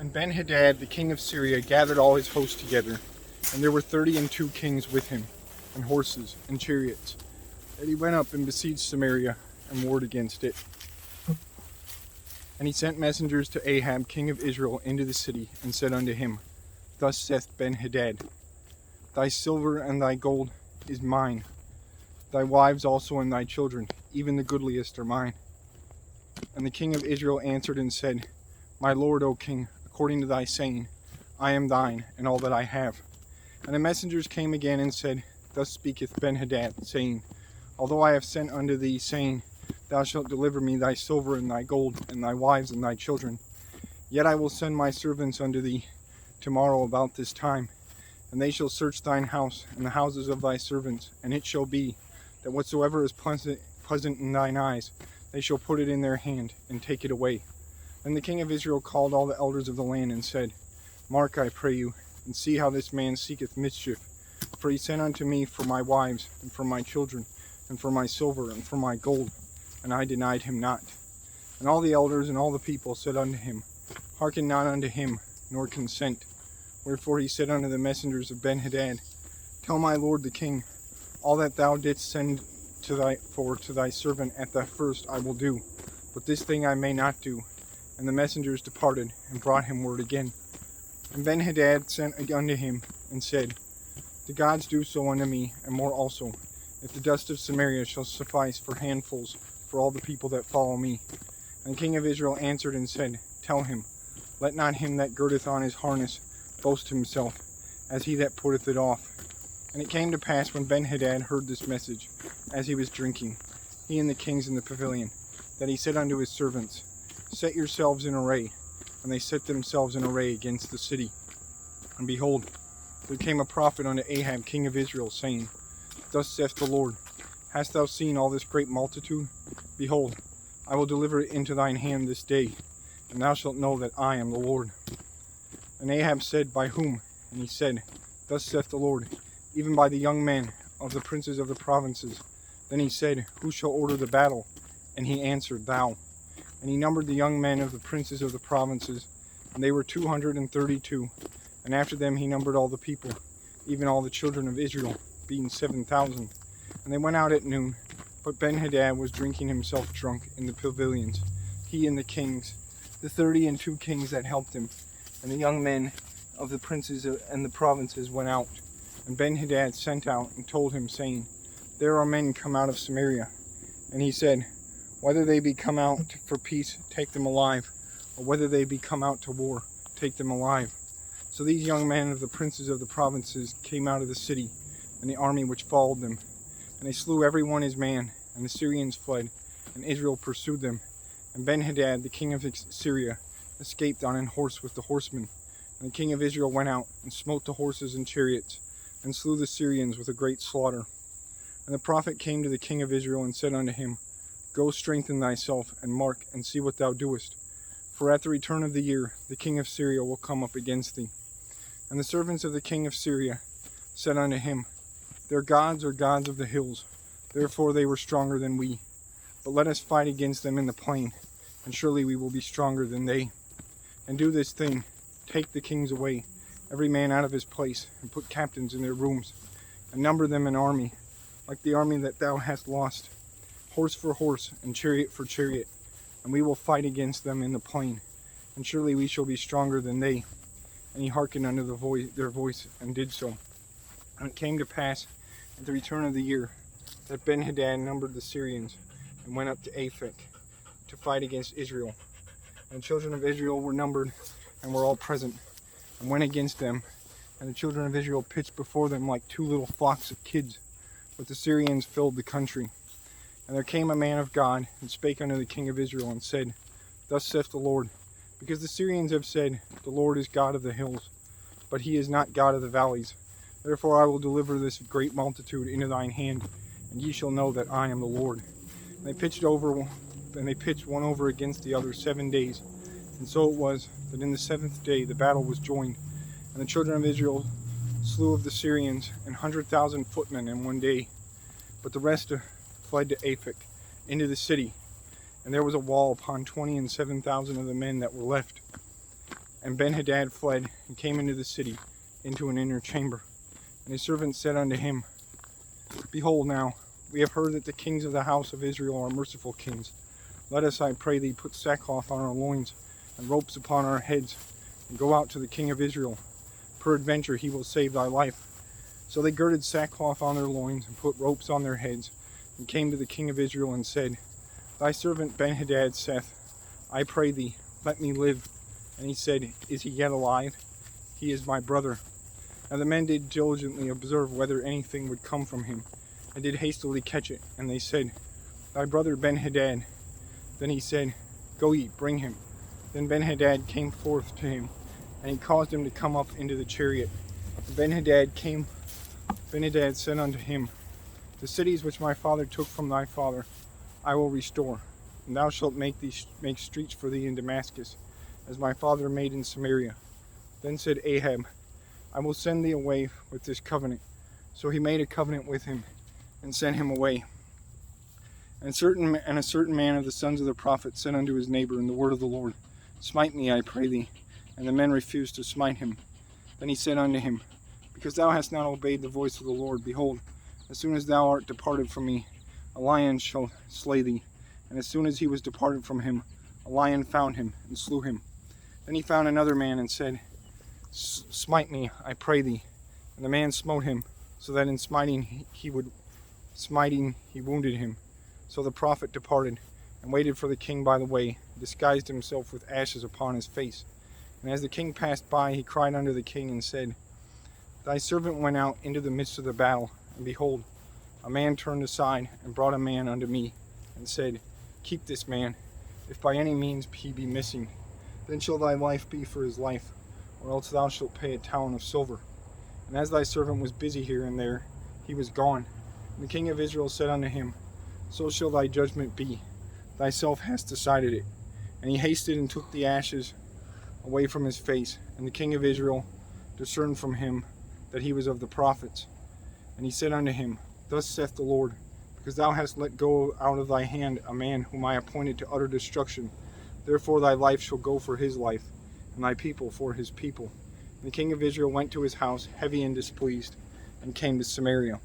And Ben-Hadad, the king of Syria, gathered all his host together, and there were 32 kings with him, and horses, and chariots. And he went up and besieged Samaria, and warred against it. And he sent messengers to Ahab, king of Israel, into the city, and said unto him, Thus saith Ben-Hadad, Thy silver and thy gold is mine, thy wives also and thy children, even the goodliest are mine. And the king of Israel answered and said, My lord, O king, according to thy saying, I am thine, and all that I have. And the messengers came again and said, Thus speaketh Ben-Hadad, saying, Although I have sent unto thee, saying, Thou shalt deliver me thy silver and thy gold, and thy wives and thy children, yet I will send my servants unto thee tomorrow about this time, and they shall search thine house and the houses of thy servants, and it shall be, that whatsoever is pleasant in thine eyes, they shall put it in their hand, and take it away. Then the king of Israel called all the elders of the land, and said, Mark, I pray you, and see how this man seeketh mischief. For he sent unto me for my wives, and for my children, and for my silver, and for my gold, and I denied him not. And all the elders and all the people said unto him, Hearken not unto him, nor consent. Wherefore he said unto the messengers of Ben-Hadad, Tell my lord the king, all that thou didst send to thy servant at the first I will do, but this thing I may not do. And the messengers departed, and brought him word again. And Ben-Hadad sent unto him, and said, The gods do so unto me, and more also, if the dust of Samaria shall suffice for handfuls for all the people that follow me. And the king of Israel answered and said, Tell him, let not him that girdeth on his harness boast himself, as he that putteth it off. And it came to pass, when Ben-Hadad heard this message, as he was drinking, he and the kings in the pavilion, that he said unto his servants, Set yourselves in array. And they set themselves in array against the city. And behold, there came a prophet unto Ahab, king of Israel, saying, Thus saith the Lord, Hast thou seen all this great multitude? Behold, I will deliver it into thine hand this day, and thou shalt know that I am the Lord. And Ahab said, By whom? And he said, Thus saith the Lord, even by the young men of the princes of the provinces. Then he said, Who shall order the battle? And he answered, Thou. And he numbered the young men of the princes of the provinces, and they were 232. And after them he numbered all the people, even all the children of Israel, being 7,000. And they went out at noon, but Ben-Hadad was drinking himself drunk in the pavilions, he and the kings, the 32 kings that helped him. And the young men of the princes and the provinces went out. And Ben-Hadad sent out and told him, saying, There are men come out of Samaria. And he said, Whether they be come out for peace, take them alive, or whether they be come out to war, take them alive. So these young men of the princes of the provinces came out of the city, and the army which followed them. And they slew every one his man, and the Syrians fled, and Israel pursued them. And Ben-Hadad, the king of Syria, escaped on an horse with the horsemen. And the king of Israel went out, and smote the horses and chariots, and slew the Syrians with a great slaughter. And the prophet came to the king of Israel, and said unto him, Go strengthen thyself, and mark, and see what thou doest. For at the return of the year, the king of Syria will come up against thee. And the servants of the king of Syria said unto him, Their gods are gods of the hills, therefore they were stronger than we. But let us fight against them in the plain, and surely we will be stronger than they. And do this thing, take the kings away, every man out of his place, and put captains in their rooms, and number them an army, like the army that thou hast lost, horse for horse, and chariot for chariot, and we will fight against them in the plain, and surely we shall be stronger than they. And he hearkened unto their voice, and did so. And it came to pass, at the return of the year, that Ben-Hadad numbered the Syrians, and went up to Aphek, to fight against Israel. And the children of Israel were numbered, and were all present, and went against them. And the children of Israel pitched before them like two little flocks of kids, but the Syrians filled the country. And there came a man of God, and spake unto the king of Israel, and said, Thus saith the Lord, because the Syrians have said, The Lord is God of the hills, but he is not God of the valleys. Therefore I will deliver this great multitude into thine hand, and ye shall know that I am the Lord. And they pitched one over against the other 7 days. And so it was, that in the 7th day the battle was joined, and the children of Israel slew of the Syrians 100,000 footmen in 1 day. But the rest fled to Aphek, into the city, and there was a wall upon 27,000 of the men that were left. And Benhadad fled, and came into the city, into an inner chamber. And his servants said unto him, Behold now, we have heard that the kings of the house of Israel are merciful kings. Let us, I pray thee, put sackcloth on our loins, and ropes upon our heads, and go out to the king of Israel. Peradventure he will save thy life. So they girded sackcloth on their loins, and put ropes on their heads, and came to the king of Israel, and said, Thy servant Benhadad saith, I pray thee, let me live. And he said, Is he yet alive? He is my brother. Now the men did diligently observe whether anything would come from him, and did hastily catch it. And they said, Thy brother Benhadad. Then he said, Go eat, bring him. Then Benhadad came forth to him, and he caused him to come up into the chariot. And Benhadad said unto him, The cities which my father took from thy father I will restore, and thou shalt make streets for thee in Damascus, as my father made in Samaria. Then said Ahab, I will send thee away with this covenant. So he made a covenant with him, and sent him away. And a certain man of the sons of the prophets said unto his neighbor in the word of the Lord, Smite me, I pray thee. And the men refused to smite him. Then he said unto him, Because thou hast not obeyed the voice of the Lord, behold, as soon as thou art departed from me, a lion shall slay thee. And as soon as he was departed from him, a lion found him, and slew him. Then he found another man, and said, Smite me, I pray thee. And the man smote him, so that in smiting he wounded him. So the prophet departed, and waited for the king by the way, and disguised himself with ashes upon his face. And as the king passed by, he cried unto the king, and said, Thy servant went out into the midst of the battle, and behold, a man turned aside, and brought a man unto me, and said, Keep this man, if by any means he be missing. Then shall thy life be for his life, or else thou shalt pay a talent of silver. And as thy servant was busy here and there, he was gone. And the king of Israel said unto him, So shall thy judgment be. Thyself hast decided it. And he hasted and took the ashes away from his face. And the king of Israel discerned from him that he was of the prophets. And he said unto him, Thus saith the Lord, because thou hast let go out of thy hand a man whom I appointed to utter destruction, therefore thy life shall go for his life, and thy people for his people. And the king of Israel went to his house heavy and displeased, and came to Samaria.